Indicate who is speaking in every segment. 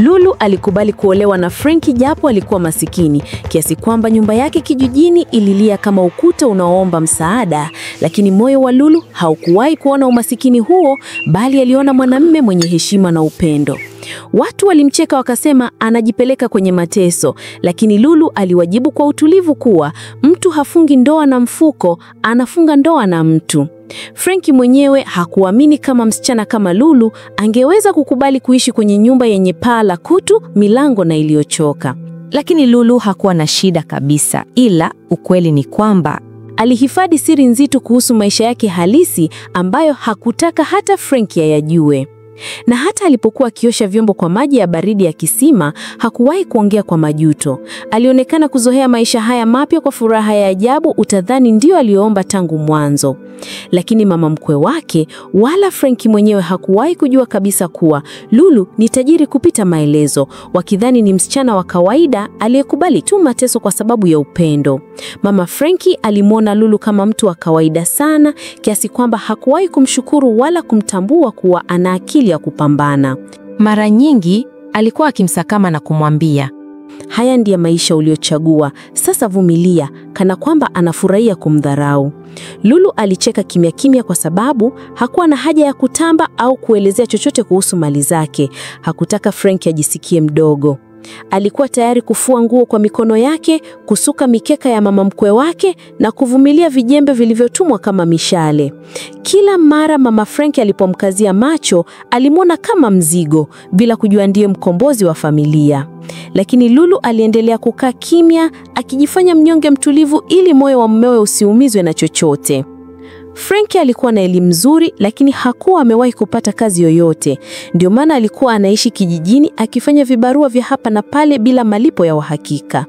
Speaker 1: Lulu alikubali kuolewa na Frankie japo alikuwa masikini, kiasi kwamba nyumba yake kijijini ililia kama ukuta unaoomba msaada, lakini moyo wa Lulu haukuwahi kuona umasikini huo, bali aliona mwanamume mwenye heshima na upendo. Watu walimcheka wakasema anajipeleka kwenye mateso, lakini Lulu aliwajibu kwa utulivu kuwa mtu hafungi ndoa na mfuko, anafunga ndoa na mtu. Frankie mwenyewe hakuamini kama msichana kama Lulu angeweza kukubali kuishi kwenye nyumba yenye paa la kutu, milango na iliyochoka.
Speaker 2: Lakini Lulu hakuwa na shida kabisa, ila ukweli ni kwamba
Speaker 1: alihifadhi siri nzito kuhusu maisha yake halisi ambayo hakutaka hata Frankie ayajue. Na hata alipokuwa akiosha vyombo kwa maji ya baridi ya kisima, hakuwahi kuongea kwa majuto. Alionekana kuzoea maisha haya mapya kwa furaha ya ajabu, utadhani ndio aliyoomba tangu mwanzo. Lakini mama mkwe wake wala Frankie mwenyewe hakuwahi kujua kabisa kuwa Lulu ni tajiri kupita maelezo, wakidhani ni msichana wa kawaida aliyekubali tu mateso kwa sababu ya upendo. Mama Frankie alimwona Lulu kama mtu wa kawaida sana, kiasi kwamba hakuwahi kumshukuru wala kumtambua kuwa ana akili ya kupambana.
Speaker 2: Mara nyingi alikuwa akimsakama na kumwambia,
Speaker 1: haya ndiyo maisha uliochagua, sasa vumilia, kana kwamba anafurahia kumdharau. Lulu alicheka kimya kimya kwa sababu hakuwa na haja ya kutamba au kuelezea chochote kuhusu mali zake. Hakutaka Frankie ajisikie mdogo. Alikuwa tayari kufua nguo kwa mikono yake, kusuka mikeka ya mama mkwe wake na kuvumilia vijembe vilivyotumwa kama mishale. Kila mara mama Frankie alipomkazia macho, alimwona kama mzigo, bila kujua ndiye mkombozi wa familia. Lakini Lulu aliendelea kukaa kimya, akijifanya mnyonge mtulivu ili moyo wa mumewe usiumizwe na chochote. Frankie alikuwa na elimu nzuri, lakini hakuwa amewahi kupata kazi yoyote. Ndio maana alikuwa anaishi kijijini akifanya vibarua vya hapa na pale bila malipo ya uhakika.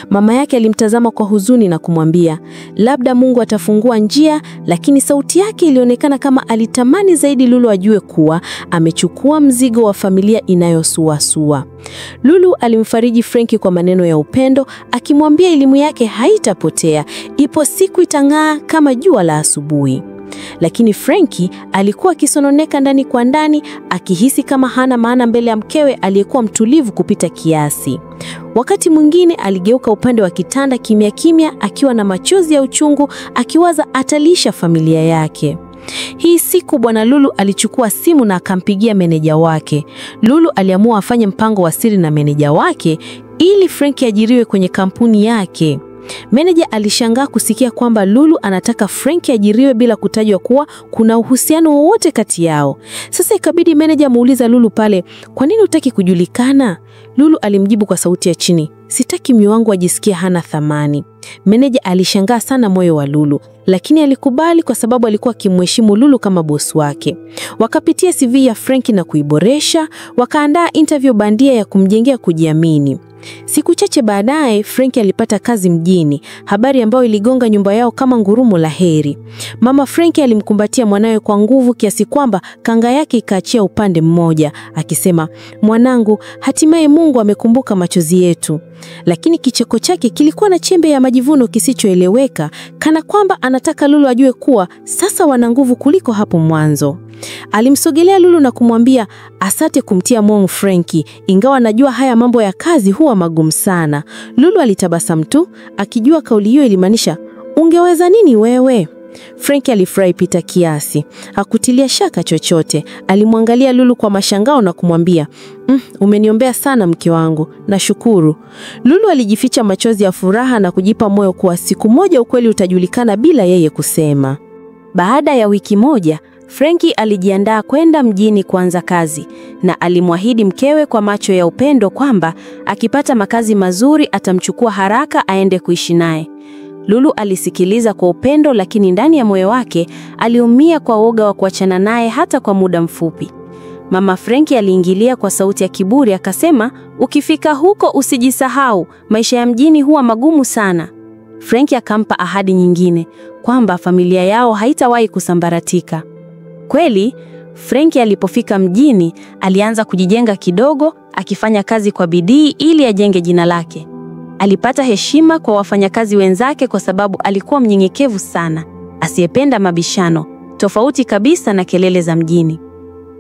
Speaker 1: Mama yake alimtazama kwa huzuni na kumwambia, labda Mungu atafungua njia, lakini sauti yake ilionekana kama alitamani zaidi Lulu ajue kuwa amechukua mzigo wa familia inayosuasua. Lulu alimfariji Frankie kwa maneno ya upendo, akimwambia elimu yake haitapotea, ipo siku itang'aa kama jua la asubuhi. Lakini Frankie alikuwa akisononeka ndani kwa ndani, akihisi kama hana maana mbele ya mkewe aliyekuwa mtulivu kupita kiasi. Wakati mwingine aligeuka upande wa kitanda kimya kimya, akiwa na machozi ya uchungu, akiwaza atalisha familia yake. Hii siku Bwana Lulu alichukua simu na akampigia meneja wake. Lulu aliamua afanye mpango wa siri na meneja wake ili Frankie ajiriwe kwenye kampuni yake. Meneja alishangaa kusikia kwamba Lulu anataka Frankie ajiriwe bila kutajwa kuwa kuna uhusiano wowote kati yao. Sasa ikabidi meneja muuliza Lulu pale, kwa nini hutaki kujulikana? Lulu alimjibu kwa sauti ya chini, sitaki moyo wangu ajisikie hana thamani. Meneja alishangaa sana moyo wa Lulu, lakini alikubali kwa sababu alikuwa akimheshimu Lulu kama bosi wake. Wakapitia CV ya Frankie na kuiboresha, wakaandaa interview bandia ya kumjengea kujiamini. Siku chache baadaye Frankie alipata kazi mjini, habari ambayo iligonga nyumba yao kama ngurumo la heri. Mama Frankie alimkumbatia mwanawe kwa nguvu kiasi kwamba kanga yake ikaachia upande mmoja, akisema, mwanangu, hatimaye Mungu amekumbuka machozi yetu. Lakini kicheko chake kilikuwa na chembe ya majivuno kisichoeleweka, kana kwamba anataka Lulu ajue kuwa sasa wana nguvu kuliko hapo mwanzo. Alimsogelea Lulu na kumwambia, asante kumtia moyo Frankie, ingawa najua haya mambo ya kazi huwa magumu sana. Lulu alitabasamu tu, akijua kauli hiyo ilimaanisha, ungeweza nini wewe? Frankie alifurahi pita kiasi, hakutilia shaka chochote. Alimwangalia Lulu kwa mashangao na kumwambia, umeniombea sana mke wangu, nashukuru. Lulu alijificha machozi ya furaha na kujipa moyo kuwa siku moja ukweli utajulikana bila yeye kusema. Baada ya wiki moja, Frankie alijiandaa kwenda mjini kuanza kazi, na alimwahidi mkewe kwa macho ya upendo kwamba akipata makazi mazuri atamchukua haraka aende kuishi naye. Lulu alisikiliza kwa upendo, lakini ndani ya moyo wake aliumia kwa woga wa kuachana naye hata kwa muda mfupi. Mama Frankie aliingilia kwa sauti ya kiburi akasema, ukifika huko usijisahau, maisha ya mjini huwa magumu sana. Frankie akampa ahadi nyingine kwamba familia yao haitawahi kusambaratika. Kweli, Frankie alipofika mjini alianza kujijenga kidogo, akifanya kazi kwa bidii ili ajenge jina lake. Alipata heshima kwa wafanyakazi wenzake kwa sababu alikuwa mnyenyekevu sana, asiyependa mabishano, tofauti kabisa na kelele za mjini.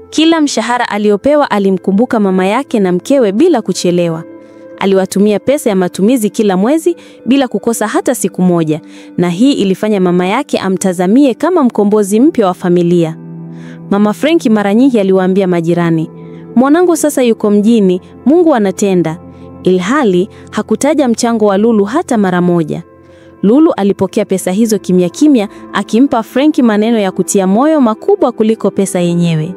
Speaker 1: Kila mshahara aliopewa alimkumbuka mama yake na mkewe bila kuchelewa. Aliwatumia pesa ya matumizi kila mwezi bila kukosa hata siku moja, na hii ilifanya mama yake amtazamie kama mkombozi mpya wa familia. Mama Frankie mara nyingi aliwaambia majirani, "Mwanangu sasa yuko mjini, Mungu anatenda." Ilhali hakutaja mchango wa Lulu hata mara moja. Lulu alipokea pesa hizo kimya kimya, akimpa Frankie maneno ya kutia moyo makubwa kuliko pesa yenyewe.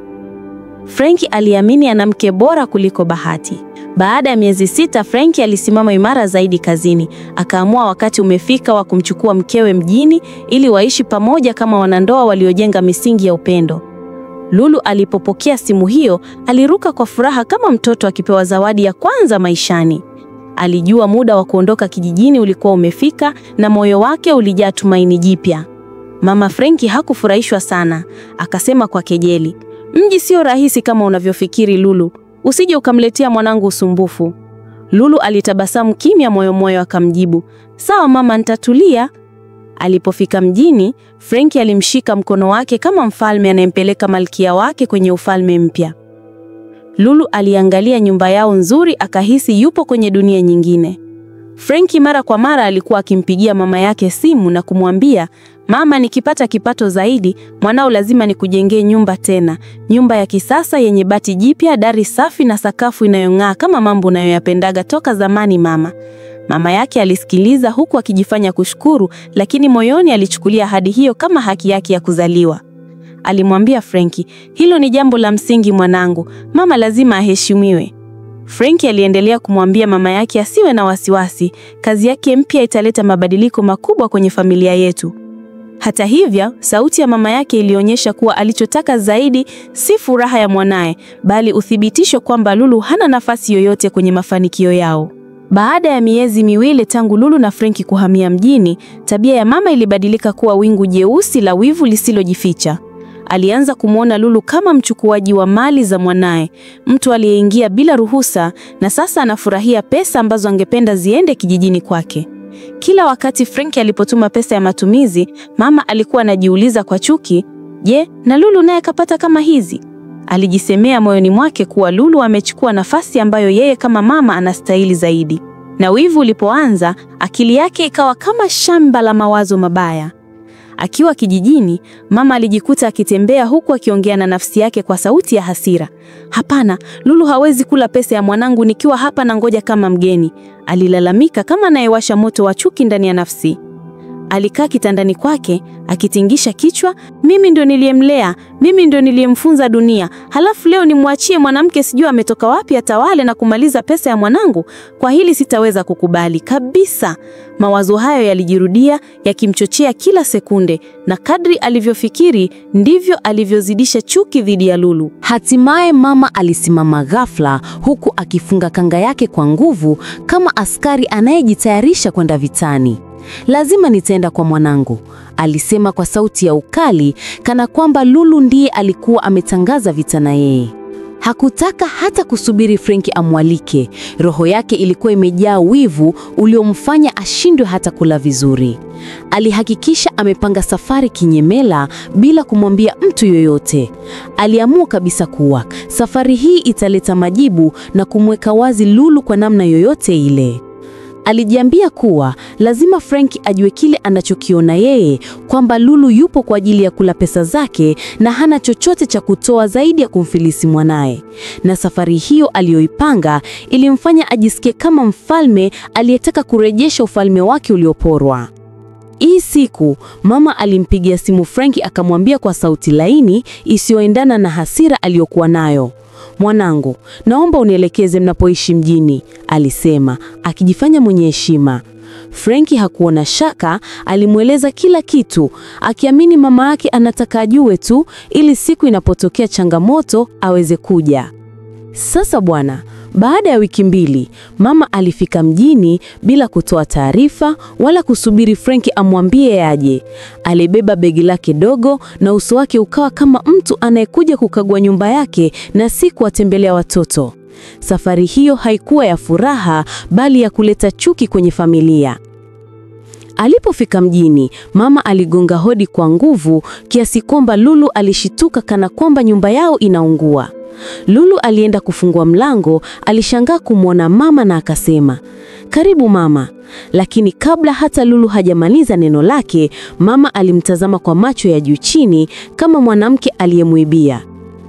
Speaker 1: Frankie aliamini ana mke bora kuliko Bahati. Baada ya miezi 6, Frankie alisimama imara zaidi kazini. Akaamua wakati umefika wa kumchukua mkewe mjini ili waishi pamoja kama wanandoa waliojenga misingi ya upendo. Lulu alipopokea simu hiyo, aliruka kwa furaha kama mtoto akipewa zawadi ya kwanza maishani. Alijua muda wa kuondoka kijijini ulikuwa umefika na moyo wake ulijaa tumaini jipya. Mama Frankie hakufurahishwa sana, akasema kwa kejeli, "Mji sio rahisi kama unavyofikiri Lulu. Usije ukamletea mwanangu usumbufu." Lulu alitabasamu kimya moyo akamjibu, "Sawa mama, nitatulia." Alipofika mjini, Frankie alimshika mkono wake kama mfalme anayempeleka malkia wake kwenye ufalme mpya. Lulu aliangalia nyumba yao nzuri, akahisi yupo kwenye dunia nyingine. Frankie mara kwa mara alikuwa akimpigia mama yake simu na kumwambia, "Mama, nikipata kipato zaidi, mwanao lazima nikujengee nyumba tena. Nyumba ya kisasa yenye bati jipya, dari safi na sakafu inayong'aa kama mambo unayoyapendaga toka zamani mama." Mama yake alisikiliza huku akijifanya kushukuru, lakini moyoni alichukulia ahadi hiyo kama haki yake ya kuzaliwa. Alimwambia Frankie, "Hilo ni jambo la msingi mwanangu. Mama lazima aheshimiwe." Frankie aliendelea kumwambia mama yake asiwe na wasiwasi. Kazi yake mpya italeta mabadiliko makubwa kwenye familia yetu. Hata hivyo, sauti ya mama yake ilionyesha kuwa alichotaka zaidi si furaha ya mwanae, bali uthibitisho kwamba Lulu hana nafasi yoyote kwenye mafanikio yao. Baada ya miezi miwili tangu Lulu na Frankie kuhamia mjini, tabia ya mama ilibadilika kuwa wingu jeusi la wivu lisilojificha. Alianza kumwona Lulu kama mchukuaji wa mali za mwanae, mtu aliyeingia bila ruhusa, na sasa anafurahia pesa ambazo angependa ziende kijijini kwake. Kila wakati Frankie alipotuma pesa ya matumizi, mama alikuwa anajiuliza kwa chuki, "Je, na Lulu naye kapata kama hizi?" Alijisemea moyoni mwake kuwa Lulu amechukua nafasi ambayo yeye kama mama anastahili zaidi. Na wivu ulipoanza, akili yake ikawa kama shamba la mawazo mabaya. Akiwa kijijini, mama alijikuta akitembea huku akiongea na nafsi yake kwa sauti ya hasira. "Hapana, Lulu hawezi kula pesa ya mwanangu nikiwa hapa na ngoja kama mgeni." Alilalamika kama anayewasha moto wa chuki ndani ya nafsi. Alikaa kitandani kwake, akitingisha kichwa, "Mimi ndo niliyemlea, mimi ndo niliyemfunza dunia. Halafu leo nimwachie mwanamke sijui ametoka wapi atawale na kumaliza pesa ya mwanangu? Kwa hili sitaweza kukubali kabisa." Mawazo hayo yalijirudia, yakimchochea kila sekunde, na kadri alivyofikiri ndivyo alivyozidisha chuki dhidi ya Lulu.
Speaker 2: Hatimaye mama alisimama ghafla, huku akifunga kanga yake kwa nguvu kama askari anayejitayarisha kwenda vitani. "Lazima nitaenda kwa mwanangu," alisema kwa sauti ya ukali, kana kwamba Lulu ndiye alikuwa ametangaza vita na yeye. Hakutaka hata kusubiri Frankie amwalike. Roho yake ilikuwa imejaa wivu uliomfanya ashindwe hata kula vizuri. Alihakikisha amepanga safari kinyemela bila kumwambia mtu yoyote. Aliamua kabisa kuwa safari hii italeta majibu na kumweka wazi Lulu kwa namna yoyote ile. Alijiambia kuwa lazima Frankie ajue kile anachokiona yeye, kwamba Lulu yupo kwa ajili ya kula pesa zake na hana chochote cha kutoa zaidi ya kumfilisi mwanae. Na safari hiyo aliyoipanga ilimfanya ajisikie kama mfalme aliyetaka kurejesha ufalme wake ulioporwa. Hii siku mama alimpigia simu Frankie, akamwambia kwa sauti laini isiyoendana na hasira aliyokuwa nayo, "Mwanangu, naomba unielekeze mnapoishi mjini," alisema, akijifanya mwenye heshima. Frankie hakuona shaka, alimweleza kila kitu, akiamini mama yake anataka ajue tu ili siku inapotokea changamoto aweze kuja. Sasa bwana, baada ya wiki 2, mama alifika mjini bila kutoa taarifa wala kusubiri Frankie amwambie aje. Alibeba begi lake dogo na uso wake ukawa kama mtu anayekuja kukagua nyumba yake na si kuwatembelea watoto. Safari hiyo haikuwa ya furaha, bali ya kuleta chuki kwenye familia. Alipofika mjini, mama aligonga hodi kwa nguvu kiasi kwamba Lulu alishituka kana kwamba nyumba yao inaungua. Lulu alienda kufungua mlango, alishangaa kumwona mama na akasema, "Karibu mama." Lakini kabla hata Lulu hajamaliza neno lake, mama alimtazama kwa macho ya juu chini kama mwanamke aliyemuibia.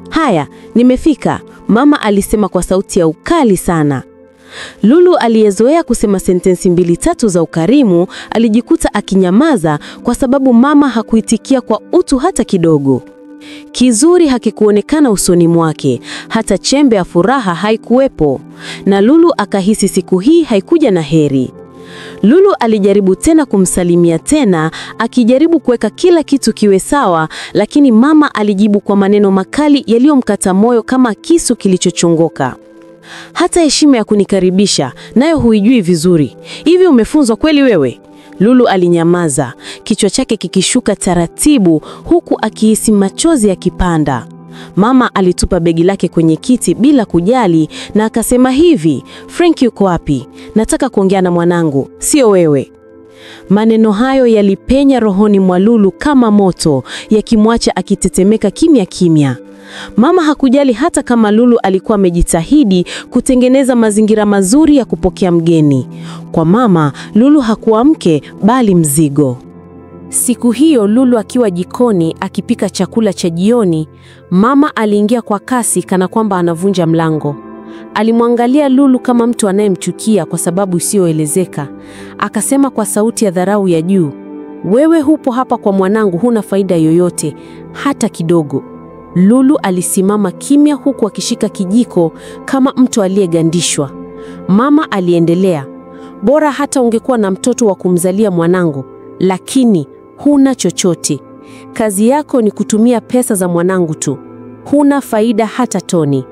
Speaker 2: "Haya, nimefika," mama alisema kwa sauti ya ukali sana. Lulu aliyezoea kusema sentensi 2-3 za ukarimu alijikuta akinyamaza kwa sababu mama hakuitikia kwa utu hata kidogo. Kizuri hakikuonekana usoni mwake, hata chembe ya furaha haikuwepo, na Lulu akahisi siku hii haikuja na heri. Lulu alijaribu tena kumsalimia tena, akijaribu kuweka kila kitu kiwe sawa, lakini mama alijibu kwa maneno makali yaliyomkata moyo kama kisu kilichochongoka. "Hata heshima ya kunikaribisha nayo huijui vizuri. Hivi umefunzwa kweli wewe?" Lulu alinyamaza, kichwa chake kikishuka taratibu huku akihisi machozi yakipanda. Mama alitupa begi lake kwenye kiti bila kujali na akasema hivi, "Frank yuko wapi? Nataka kuongea na mwanangu, sio wewe." Maneno hayo yalipenya rohoni mwa Lulu kama moto, yakimwacha akitetemeka kimya kimya. Mama hakujali hata kama Lulu alikuwa amejitahidi kutengeneza mazingira mazuri ya kupokea mgeni. Kwa mama, Lulu hakuwa mke bali mzigo.
Speaker 1: Siku hiyo Lulu akiwa jikoni akipika chakula cha jioni, mama aliingia kwa kasi kana kwamba anavunja mlango. Alimwangalia Lulu kama mtu anayemchukia kwa sababu isiyoelezeka. Akasema kwa sauti ya dharau ya juu, "Wewe hupo hapa kwa mwanangu, huna faida yoyote hata kidogo." Lulu alisimama kimya huku akishika kijiko kama mtu aliyegandishwa. Mama aliendelea, "Bora hata ungekuwa na mtoto wa kumzalia mwanangu, lakini huna chochote. Kazi yako ni kutumia pesa za mwanangu tu. Huna faida hata toni."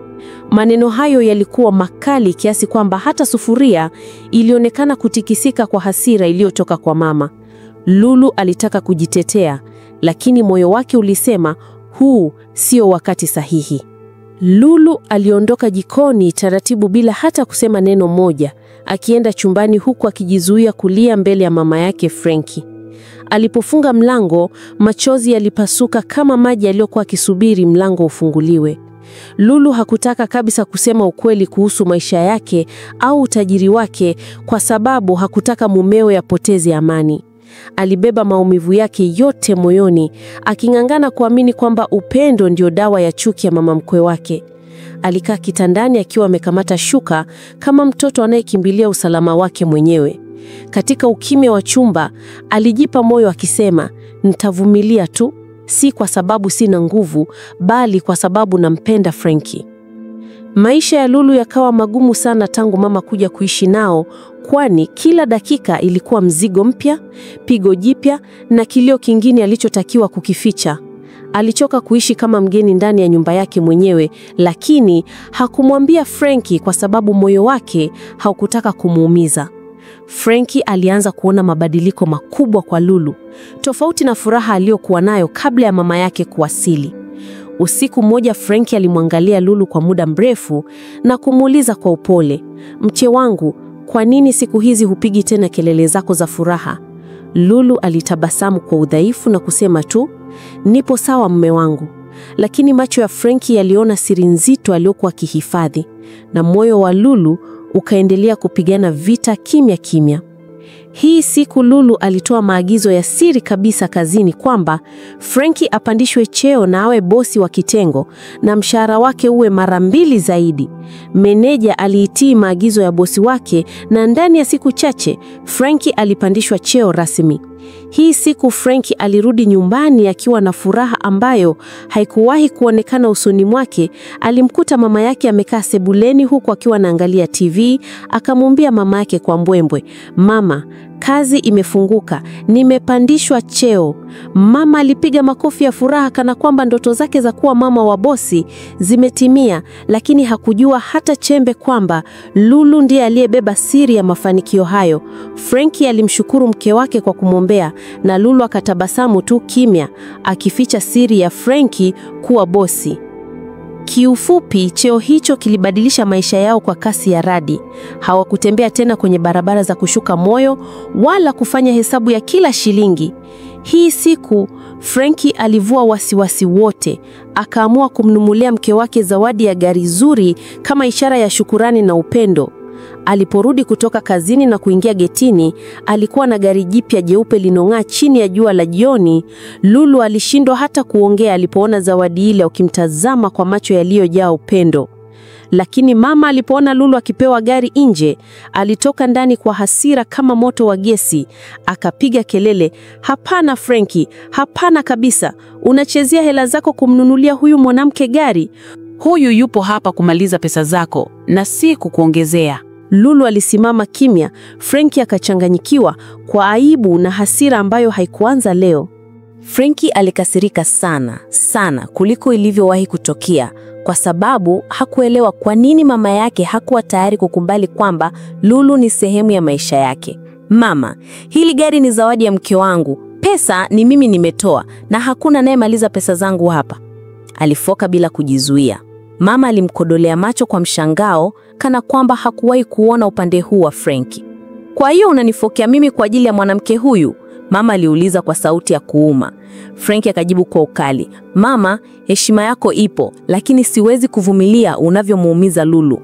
Speaker 1: Maneno hayo yalikuwa makali kiasi kwamba hata sufuria ilionekana kutikisika kwa hasira iliyotoka kwa mama. Lulu alitaka kujitetea, lakini moyo wake ulisema, huu sio wakati sahihi. Lulu aliondoka jikoni taratibu bila hata kusema neno moja, akienda chumbani huku akijizuia kulia mbele ya mama yake Frankie. Alipofunga mlango, machozi yalipasuka kama maji yaliyokuwa akisubiri mlango ufunguliwe. Lulu hakutaka kabisa kusema ukweli kuhusu maisha yake au utajiri wake kwa sababu hakutaka mumewe apoteze amani. Alibeba maumivu yake yote moyoni, aking'ang'ana kuamini kwamba upendo ndio dawa ya chuki ya mama mkwe wake. Alikaa kitandani akiwa amekamata shuka kama mtoto anayekimbilia usalama wake mwenyewe. Katika ukimya wa chumba, alijipa moyo akisema, "Nitavumilia tu, si kwa sababu sina nguvu, bali kwa sababu nampenda Frankie." Maisha ya Lulu yakawa magumu sana tangu mama kuja kuishi nao, kwani kila dakika ilikuwa mzigo mpya, pigo jipya na kilio kingine alichotakiwa kukificha. Alichoka kuishi kama mgeni ndani ya nyumba yake mwenyewe, lakini hakumwambia Frankie kwa sababu moyo wake haukutaka kumuumiza. Frankie alianza kuona mabadiliko makubwa kwa Lulu, tofauti na furaha aliyokuwa nayo kabla ya mama yake kuwasili. Usiku mmoja Frankie alimwangalia Lulu kwa muda mrefu na kumuuliza kwa upole, "Mche wangu, kwa nini siku hizi hupigi tena kelele zako za furaha?" Lulu alitabasamu kwa udhaifu na kusema tu, "Nipo sawa mume wangu." Lakini macho ya Frankie yaliona siri nzito aliyokuwa akihifadhi, na moyo wa Lulu ukaendelea kupigana vita kimya kimya. Hii siku Lulu alitoa maagizo ya siri kabisa kazini kwamba Frankie apandishwe cheo na awe bosi wa kitengo na mshahara wake uwe mara 2 zaidi. Meneja aliitii maagizo ya bosi wake na ndani ya siku chache Frankie alipandishwa cheo rasmi. Hii siku Frankie alirudi nyumbani akiwa na furaha ambayo haikuwahi kuonekana usoni mwake. Alimkuta mama yake amekaa sebuleni huku akiwa anaangalia TV, akamwambia mama yake kwa mbwembwe, "Mama, kazi imefunguka, nimepandishwa cheo." Mama alipiga makofi ya furaha kana kwamba ndoto zake za kuwa mama wa bosi zimetimia, lakini hakujua hata chembe kwamba Lulu ndiye aliyebeba siri ya mafanikio hayo. Frankie alimshukuru mke wake kwa kumwombea na Lulu akatabasamu tu kimya, akificha siri ya Frankie kuwa bosi. Kiufupi, cheo hicho kilibadilisha maisha yao kwa kasi ya radi. Hawakutembea tena kwenye barabara za kushuka moyo wala kufanya hesabu ya kila shilingi. Hii siku Frankie alivua wasiwasi wote, akaamua kumnunulia mke wake zawadi ya gari zuri kama ishara ya shukurani na upendo. Aliporudi kutoka kazini na kuingia getini, alikuwa na gari jipya jeupe linong'aa chini ya jua la jioni. Lulu alishindwa hata kuongea alipoona zawadi ile, ukimtazama kwa macho yaliyojaa upendo. Lakini mama alipoona Lulu akipewa gari nje, alitoka ndani kwa hasira kama moto wa gesi. Akapiga kelele, "Hapana Frankie, hapana kabisa. Unachezea hela zako kumnunulia huyu mwanamke gari. Huyu yupo hapa kumaliza pesa zako na si kukuongezea." Lulu alisimama kimya. Frankie akachanganyikiwa kwa aibu na hasira ambayo haikuanza leo. Frankie alikasirika sana kuliko ilivyowahi kutokea, kwa sababu hakuelewa kwa nini mama yake hakuwa tayari kukubali kwamba Lulu ni sehemu ya maisha yake. "Mama, hili gari ni zawadi ya mke wangu. Pesa ni mimi nimetoa na hakuna anayemaliza pesa zangu hapa." Alifoka bila kujizuia. Mama alimkodolea macho kwa mshangao, kana kwamba hakuwahi kuona upande huu wa Frankie. "Kwa hiyo unanifokea mimi kwa ajili ya mwanamke huyu?" Mama aliuliza kwa sauti ya kuuma. Frankie akajibu kwa ukali, "Mama, heshima yako ipo, lakini siwezi kuvumilia unavyomuumiza Lulu."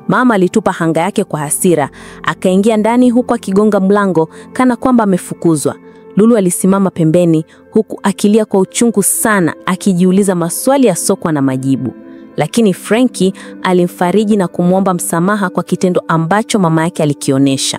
Speaker 1: Mama alitupa hanga yake kwa hasira, akaingia ndani huku akigonga mlango kana kwamba amefukuzwa. Lulu alisimama pembeni huku akilia kwa uchungu sana, akijiuliza maswali yasiyokwa na majibu. Lakini Frankie alimfariji na kumwomba msamaha kwa kitendo ambacho mama yake alikionyesha.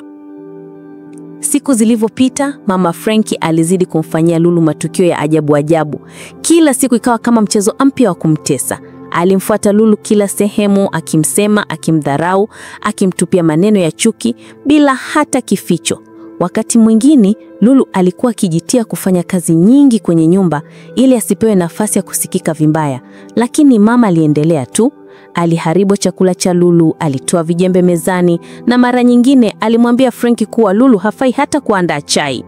Speaker 1: Siku zilivyopita, mama Frankie alizidi kumfanyia Lulu matukio ya ajabu. Kila siku ikawa kama mchezo mpya wa kumtesa. Alimfuata Lulu kila sehemu, akimsema, akimdharau, akimtupia maneno ya chuki bila hata kificho. Wakati mwingine Lulu alikuwa akijitia kufanya kazi nyingi kwenye nyumba ili asipewe nafasi ya kusikika vibaya, lakini mama aliendelea tu. Aliharibu chakula cha Lulu, alitoa vijembe mezani, na mara nyingine alimwambia Frankie kuwa Lulu hafai hata kuandaa chai.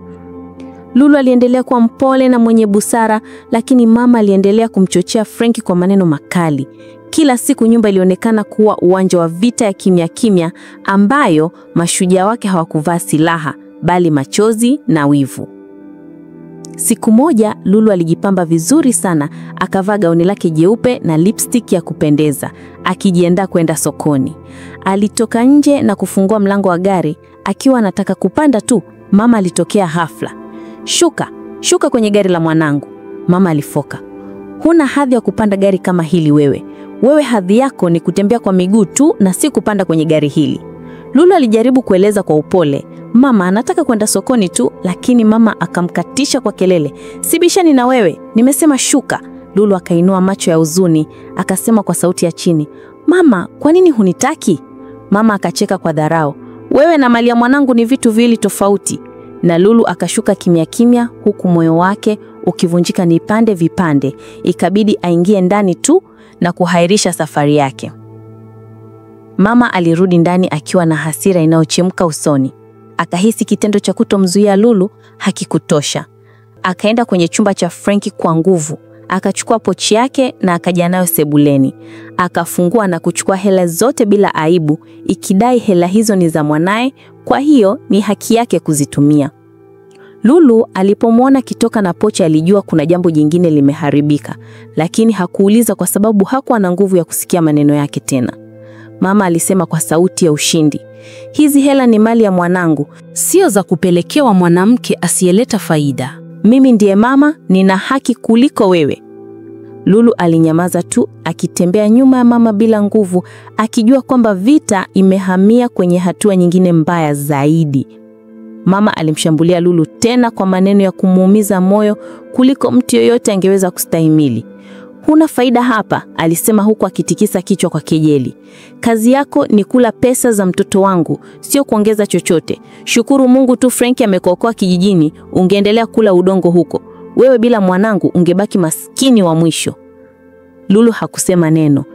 Speaker 1: Lulu aliendelea kuwa mpole na mwenye busara, lakini mama aliendelea kumchochea Frankie kwa maneno makali. Kila siku nyumba ilionekana kuwa uwanja wa vita ya kimya ambayo mashujaa wake hawakuvaa silaha, bali machozi na wivu. Siku moja Lulu alijipamba vizuri sana, akavaa gauni lake jeupe na lipstick ya kupendeza, akijiandaa kwenda sokoni. Alitoka nje na kufungua mlango wa gari, akiwa anataka kupanda tu, mama alitokea ghafla. Shuka kwenye gari la mwanangu." Mama alifoka, "Huna hadhi ya kupanda gari kama hili wewe. Wewe hadhi yako ni kutembea kwa miguu tu na si kupanda kwenye gari hili." Lulu alijaribu kueleza kwa upole, "Mama, anataka kwenda sokoni tu," lakini mama akamkatisha kwa kelele, "Sibishani na wewe, nimesema shuka." Lulu akainua macho ya huzuni, akasema kwa sauti ya chini, "Mama, kwa nini hunitaki?" Mama akacheka kwa dharau, "Wewe na mali ya mwanangu ni vitu viwili tofauti." Na Lulu akashuka kimya huku moyo wake ukivunjika vipande. Ikabidi aingie ndani tu na kuhairisha safari yake. Mama alirudi ndani akiwa na hasira inayochemka usoni. Akahisi kitendo cha kutomzuia Lulu hakikutosha. Akaenda kwenye chumba cha Frankie kwa nguvu, akachukua pochi yake na akaja nayo sebuleni. Akafungua na kuchukua hela zote bila aibu, ikidai hela hizo ni za mwanae, kwa hiyo ni haki yake kuzitumia. Lulu alipomwona kitoka na pochi alijua kuna jambo jingine limeharibika, lakini hakuuliza kwa sababu hakuwa na nguvu ya kusikia maneno yake tena. Mama alisema kwa sauti ya ushindi, "Hizi hela ni mali ya mwanangu, sio za kupelekewa mwanamke asiyeleta faida. Mimi ndiye mama, nina haki kuliko wewe." Lulu alinyamaza tu, akitembea nyuma ya mama bila nguvu, akijua kwamba vita imehamia kwenye hatua nyingine mbaya zaidi. Mama alimshambulia Lulu tena kwa maneno ya kumuumiza moyo kuliko mtu yoyote angeweza kustahimili. "Huna faida hapa," alisema huku akitikisa kichwa kwa kejeli. "Kazi yako ni kula pesa za mtoto wangu, sio kuongeza chochote. Shukuru Mungu tu Frankie amekuokoa kijijini, ungeendelea kula udongo huko. Wewe bila mwanangu ungebaki maskini wa mwisho." Lulu hakusema neno.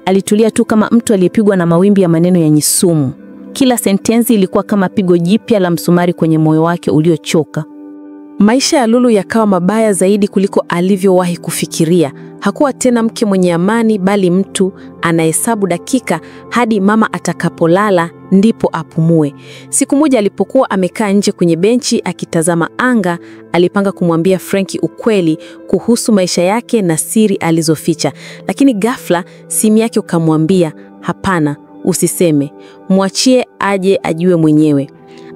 Speaker 1: Alitulia tu kama mtu aliyepigwa na mawimbi ya maneno yenye sumu. Kila sentensi ilikuwa kama pigo jipya la msumari kwenye moyo wake uliochoka. Maisha ya Lulu yakawa mabaya zaidi kuliko alivyowahi kufikiria. Hakuwa tena mke mwenye amani, bali mtu anahesabu dakika hadi mama atakapolala ndipo apumue. Siku moja alipokuwa amekaa nje kwenye benchi akitazama anga, alipanga kumwambia Frankie ukweli kuhusu maisha yake na siri alizoficha. Lakini ghafla simu yake ukamwambia, hapana, usiseme. Mwachie aje ajue mwenyewe.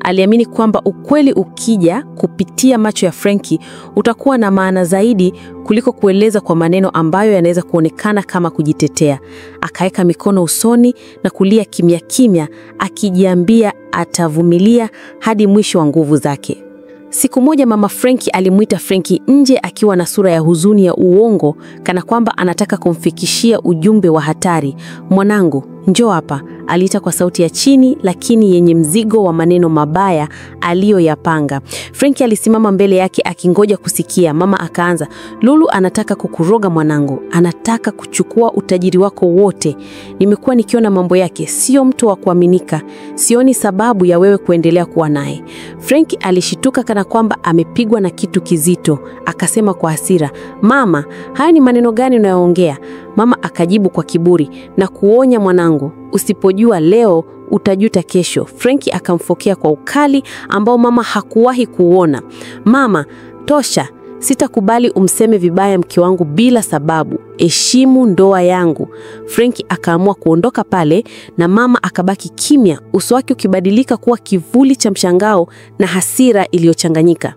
Speaker 1: Aliamini kwamba ukweli ukija kupitia macho ya Frankie utakuwa na maana zaidi kuliko kueleza kwa maneno ambayo yanaweza kuonekana kama kujitetea. Akaweka mikono usoni na kulia kimya kimya, akijiambia atavumilia hadi mwisho wa nguvu zake. Siku moja mama Frankie alimuita Frankie nje akiwa na sura ya huzuni ya uongo, kana kwamba anataka kumfikishia ujumbe wa hatari. Mwanangu, njoo hapa, aliita kwa sauti ya chini lakini yenye mzigo wa maneno mabaya aliyoyapanga. Frankie alisimama mbele yake akingoja kusikia. Mama akaanza, Lulu anataka kukuroga mwanangu, anataka kuchukua utajiri wako wote. Nimekuwa nikiona mambo yake, sio mtu wa kuaminika. Sioni sababu ya wewe kuendelea kuwa naye. Frankie alishituka kana kwamba amepigwa na kitu kizito. Akasema kwa hasira, mama, haya ni maneno gani unayoongea? Mama akajibu kwa kiburi, na kuonya mwanangu, usipojua leo utajuta kesho. Frankie akamfokea kwa ukali ambao mama hakuwahi kuona. Mama, tosha, sitakubali umseme vibaya mke wangu bila sababu. Heshimu ndoa yangu. Frankie akaamua kuondoka pale na mama akabaki kimya, uso wake ukibadilika kuwa kivuli cha mshangao na hasira iliyochanganyika.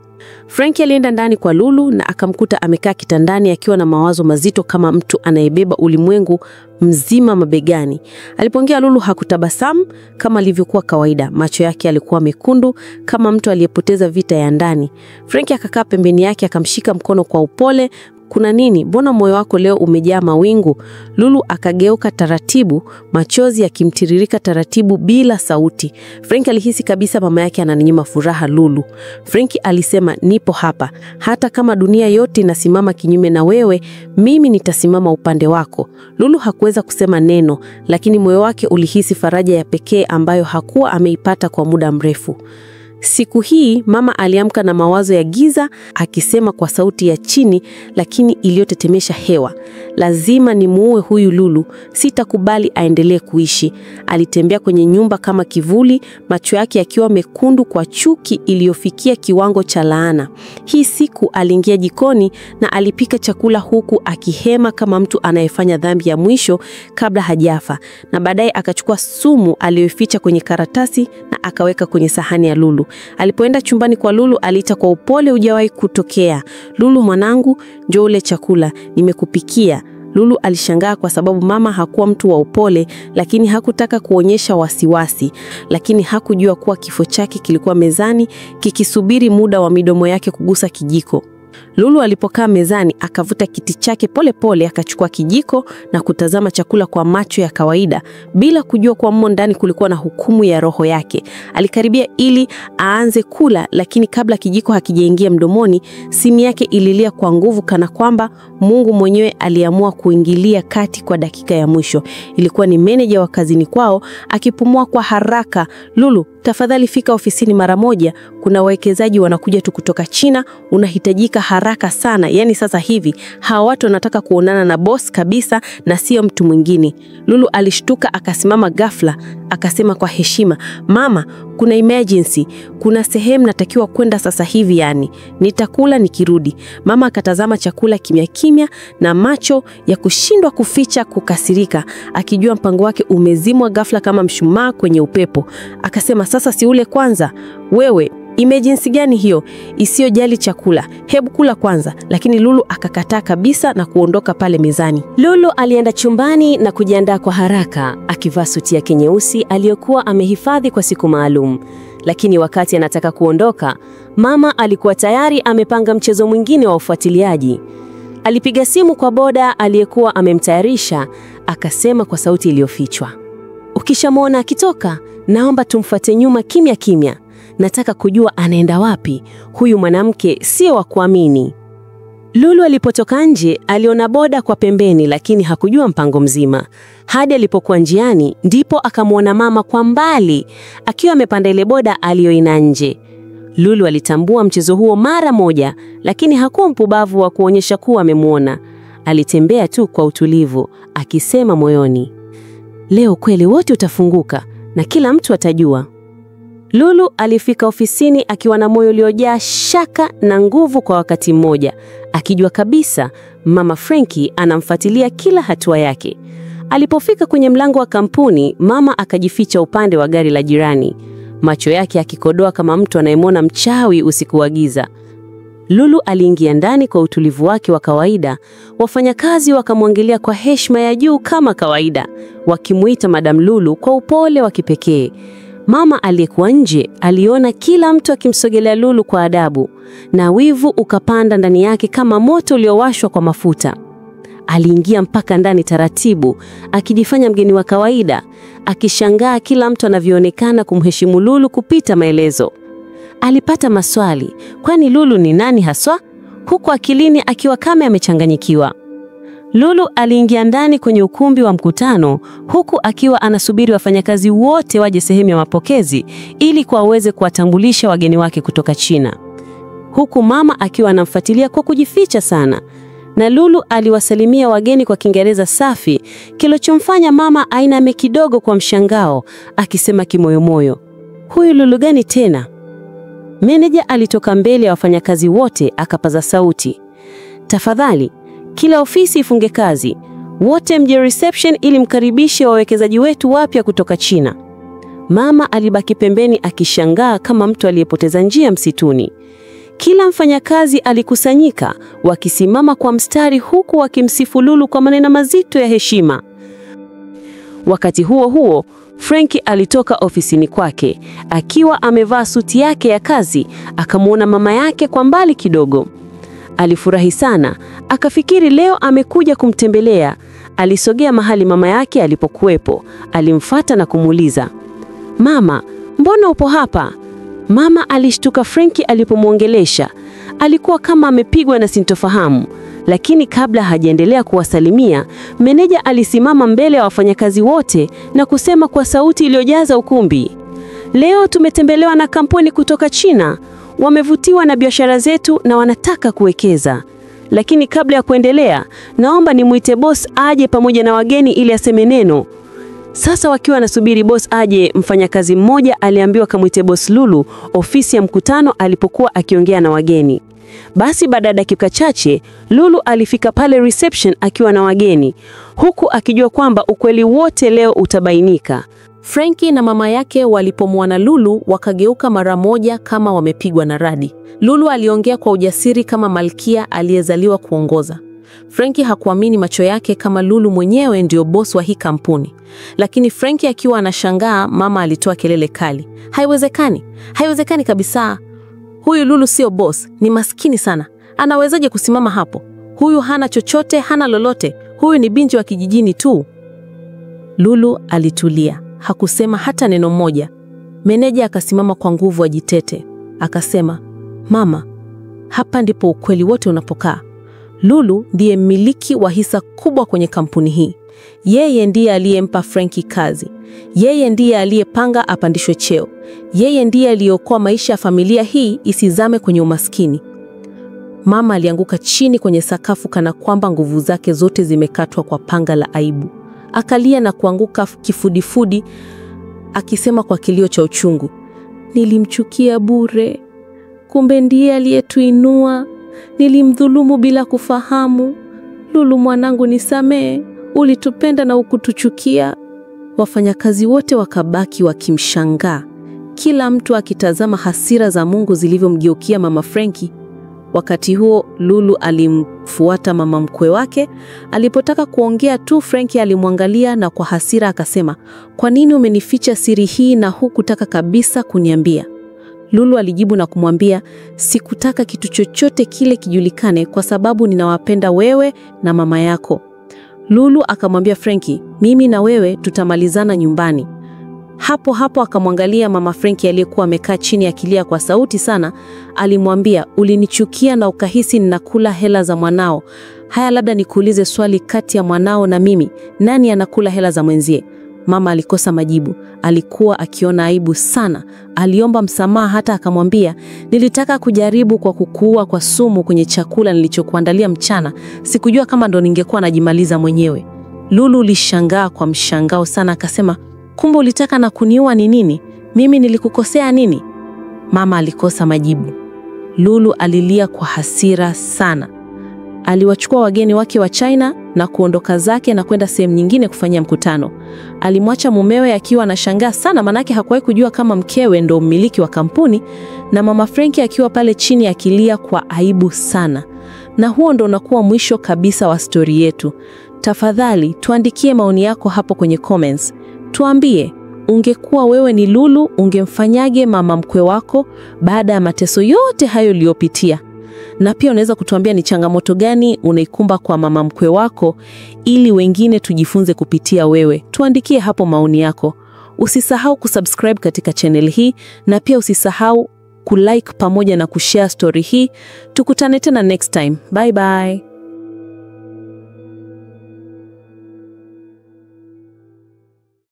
Speaker 1: Frankie alienda ndani kwa Lulu na akamkuta amekaa kitandani akiwa na mawazo mazito kama mtu anayebeba ulimwengu mzima mabegani. Alipoongea Lulu hakutabasamu kama ilivyokuwa kawaida. Macho yake yalikuwa mekundu kama mtu aliyepoteza vita ya ndani. Frankie akakaa pembeni yake akamshika mkono kwa upole. Kuna nini? Mbona moyo wako leo umejaa mawingu? Lulu akageuka taratibu, machozi yakimtiririka taratibu bila sauti. Frankie alihisi kabisa mama yake ananyima furaha Lulu. Frankie alisema, nipo hapa. Hata kama dunia yote inasimama kinyume na wewe, mimi nitasimama upande wako. Lulu hakuweza kusema neno, lakini moyo wake ulihisi faraja ya pekee ambayo hakuwa ameipata kwa muda mrefu. Siku hii mama aliamka na mawazo ya giza, akisema kwa sauti ya chini lakini iliyotetemesha hewa, lazima nimuue huyu Lulu, sitakubali aendelee kuishi. Alitembea kwenye nyumba kama kivuli, macho yake yakiwa mekundu kwa chuki iliyofikia kiwango cha laana. Hii siku aliingia jikoni na alipika chakula huku akihema kama mtu anayefanya dhambi ya mwisho kabla hajafa, na baadaye akachukua sumu aliyoficha kwenye karatasi na akaweka kwenye sahani ya Lulu. Alipoenda chumbani kwa Lulu aliita kwa upole hujawahi kutokea, Lulu mwanangu, njoo ule chakula, nimekupikia. Lulu alishangaa kwa sababu mama hakuwa mtu wa upole, lakini hakutaka kuonyesha wasiwasi, lakini hakujua kuwa kifo chake kilikuwa mezani kikisubiri muda wa midomo yake kugusa kijiko. Lulu alipokaa mezani akavuta kiti chake pole pole, akachukua kijiko na kutazama chakula kwa macho ya kawaida bila kujua kwa mmo ndani kulikuwa na hukumu ya roho yake. Alikaribia ili aanze kula, lakini kabla kijiko hakijaingia mdomoni, simu yake ililia kwa nguvu kana kwamba Mungu mwenyewe aliamua kuingilia kati kwa dakika ya mwisho. Ilikuwa ni meneja wa kazini kwao akipumua kwa haraka, Lulu, tafadhali fika ofisini mara moja, kuna wawekezaji wanakuja tu kutoka China, unahitajika haraka sana, yani sasa hivi. Hawa watu wanataka kuonana na boss kabisa na sio mtu mwingine. Lulu alishtuka akasimama ghafla, akasema kwa heshima, mama, kuna emergency, kuna sehemu natakiwa kwenda sasa hivi, yani nitakula nikirudi. Mama akatazama chakula kimya kimya na macho ya kushindwa kuficha kukasirika, akijua mpango wake umezimwa ghafla kama mshumaa kwenye upepo. Akasema, sasa si ule kwanza? Wewe, emergency gani hiyo? Isiyojali chakula, hebu kula kwanza. Lakini Lulu akakataa kabisa na kuondoka pale mezani.
Speaker 3: Lulu alienda chumbani na kujiandaa kwa haraka, akivaa suti yake nyeusi aliyokuwa amehifadhi kwa siku maalum. Lakini wakati anataka kuondoka, mama alikuwa tayari amepanga mchezo mwingine wa ufuatiliaji. Alipiga simu kwa boda aliyekuwa amemtayarisha, akasema kwa sauti iliyofichwa, ukishamwona akitoka, naomba tumfuate nyuma kimya kimya. Nataka kujua anaenda wapi. Huyu mwanamke sio wa kuamini. Lulu alipotoka nje aliona boda kwa pembeni, lakini hakujua mpango mzima. Hadi alipokuwa njiani ndipo akamwona mama kwa mbali akiwa amepanda ile boda aliyoina nje. Lulu alitambua mchezo huo mara moja, lakini hakuwa mpumbavu wa kuonyesha kuwa amemwona. Alitembea tu kwa utulivu, akisema moyoni, leo kweli wote utafunguka na kila mtu atajua. Lulu alifika ofisini akiwa na moyo uliojaa shaka na nguvu kwa wakati mmoja, akijua kabisa Mama Frankie anamfuatilia kila hatua yake. Alipofika kwenye mlango wa kampuni, mama akajificha upande wa gari la jirani, macho yake yakikodoa kama mtu anayemwona mchawi usiku wa giza. Lulu aliingia ndani kwa utulivu wake wa kawaida. Wafanyakazi wakamwangalia kwa heshima ya juu kama kawaida, wakimuita Madam Lulu kwa upole wa kipekee. Mama aliyekuwa nje aliona kila mtu akimsogelea Lulu kwa adabu, na wivu ukapanda ndani yake kama moto uliowashwa kwa mafuta. Aliingia mpaka ndani taratibu, akijifanya mgeni wa kawaida, akishangaa kila mtu anavyoonekana kumheshimu Lulu kupita maelezo. Alipata maswali, kwani Lulu ni nani haswa? Huku akilini akiwa kama amechanganyikiwa. Lulu aliingia ndani kwenye ukumbi wa mkutano, huku akiwa anasubiri wafanyakazi wote waje sehemu ya mapokezi ili waweze kuwatambulisha wageni wake kutoka China. Huku mama akiwa anamfuatilia kwa kujificha sana. Na Lulu aliwasalimia wageni kwa Kiingereza safi, kilichomfanya mama ainame kidogo kwa mshangao, akisema kimoyomoyo, huyu Lulu gani tena? Meneja alitoka mbele ya wafanyakazi wote akapaza sauti, tafadhali, kila ofisi ifunge kazi. Wote mje reception ili mkaribishe wawekezaji wetu wapya kutoka China. Mama alibaki pembeni akishangaa kama mtu aliyepoteza njia msituni. Kila mfanyakazi alikusanyika, wakisimama kwa mstari huku wakimsifu Lulu kwa maneno mazito ya heshima. Wakati huo huo, Frankie alitoka ofisini kwake, akiwa amevaa suti yake ya kazi. Akamwona mama yake kwa mbali kidogo. Alifurahi sana, akafikiri leo amekuja kumtembelea. Alisogea mahali mama yake alipokuwepo, alimfuata na kumuuliza, mama, mbona upo hapa? Mama alishtuka Frankie alipomwongelesha. Alikuwa kama amepigwa na sintofahamu, lakini kabla hajaendelea kuwasalimia, meneja alisimama mbele ya wafanyakazi wote na kusema kwa sauti iliyojaza ukumbi, leo tumetembelewa na kampuni kutoka China. Wamevutiwa na biashara zetu na wanataka kuwekeza. Lakini kabla ya kuendelea, naomba nimuite boss aje pamoja na wageni ili aseme neno. Sasa wakiwa nasubiri boss aje, mfanyakazi mmoja aliambiwa kamuite boss Lulu ofisi ya mkutano alipokuwa akiongea na wageni. Basi baada ya dakika chache, Lulu alifika pale reception akiwa na wageni, huku akijua kwamba ukweli wote leo utabainika.
Speaker 1: Frankie na mama yake walipomwona Lulu wakageuka mara moja kama wamepigwa na radi. Lulu aliongea kwa ujasiri kama malkia aliyezaliwa kuongoza. Frankie hakuamini macho yake kama Lulu mwenyewe ndio boss wa hii kampuni. Lakini Frankie akiwa anashangaa, mama alitoa kelele kali. Haiwezekani. Haiwezekani kabisa. Huyu Lulu sio boss, ni maskini sana. Anawezaje kusimama hapo? Huyu hana chochote, hana lolote. Huyu ni binti wa kijijini tu. Lulu alitulia. Hakusema hata neno moja. Meneja akasimama kwa nguvu ajitete. Akasema, mama, hapa ndipo ukweli wote unapokaa. Lulu ndiye mmiliki wa hisa kubwa kwenye kampuni hii. Yeye ndiye aliyempa Frankie kazi. Yeye ndiye aliyepanga apandishwe cheo. Yeye ndiye aliyeokoa maisha ya familia hii isizame kwenye umaskini. Mama alianguka chini kwenye sakafu kana kwamba nguvu zake zote zimekatwa kwa panga la aibu. Akalia na kuanguka kifudifudi, akisema kwa kilio cha uchungu, nilimchukia bure. Kumbe ndiye aliyetuinua. Nilimdhulumu bila kufahamu. Lulu mwanangu, nisamee. Ulitupenda na ukutuchukia. Wafanyakazi wote wakabaki wakimshangaa, kila mtu akitazama hasira za Mungu zilivyomgeukia mama Frankie. Wakati huo Lulu alimfuata mama mkwe wake. Alipotaka kuongea tu, Frankie alimwangalia na kwa hasira akasema, kwa nini umenificha siri hii na hukutaka kabisa kuniambia? Lulu alijibu na kumwambia, sikutaka kitu chochote kile kijulikane kwa sababu ninawapenda wewe na mama yako. Lulu akamwambia Frankie, mimi na wewe tutamalizana nyumbani. Hapo hapo akamwangalia mama Frankie aliyekuwa amekaa chini akilia kwa sauti sana. Alimwambia, ulinichukia na ukahisi ninakula hela za mwanao. Haya, labda nikuulize swali, kati ya mwanao na mimi, nani anakula hela za mwenzie? Mama alikosa majibu. Alikuwa akiona aibu sana. Aliomba msamaha, hata akamwambia, nilitaka kujaribu kwa kukuua kwa sumu kwenye chakula nilichokuandalia mchana. Sikujua kama ndo ningekuwa najimaliza mwenyewe. Lulu alishangaa kwa mshangao sana, akasema, kumbe ulitaka na kuniua ni nini? Mimi nilikukosea nini? Mama alikosa majibu. Lulu alilia kwa hasira sana. Aliwachukua wageni wake wa China na kuondoka zake na kwenda sehemu nyingine kufanyia mkutano. Alimwacha mumewe akiwa anashangaa sana, manake hakuwahi kujua kama mkewe ndo mmiliki wa kampuni, na mama Frankie akiwa pale chini akilia kwa aibu sana. Na huo ndo unakuwa mwisho kabisa wa stori yetu. Tafadhali tuandikie maoni yako hapo kwenye comments. Tuambie, ungekuwa wewe ni Lulu, ungemfanyaje mama mkwe wako baada ya mateso yote hayo uliyopitia? Na pia unaweza kutuambia ni changamoto gani unaikumba kwa mama mkwe wako, ili wengine tujifunze kupitia wewe. Tuandikie hapo maoni yako. Usisahau kusubscribe katika channel hii, na pia usisahau kulike pamoja na kushare story hii. Tukutane tena next time. Bye bye.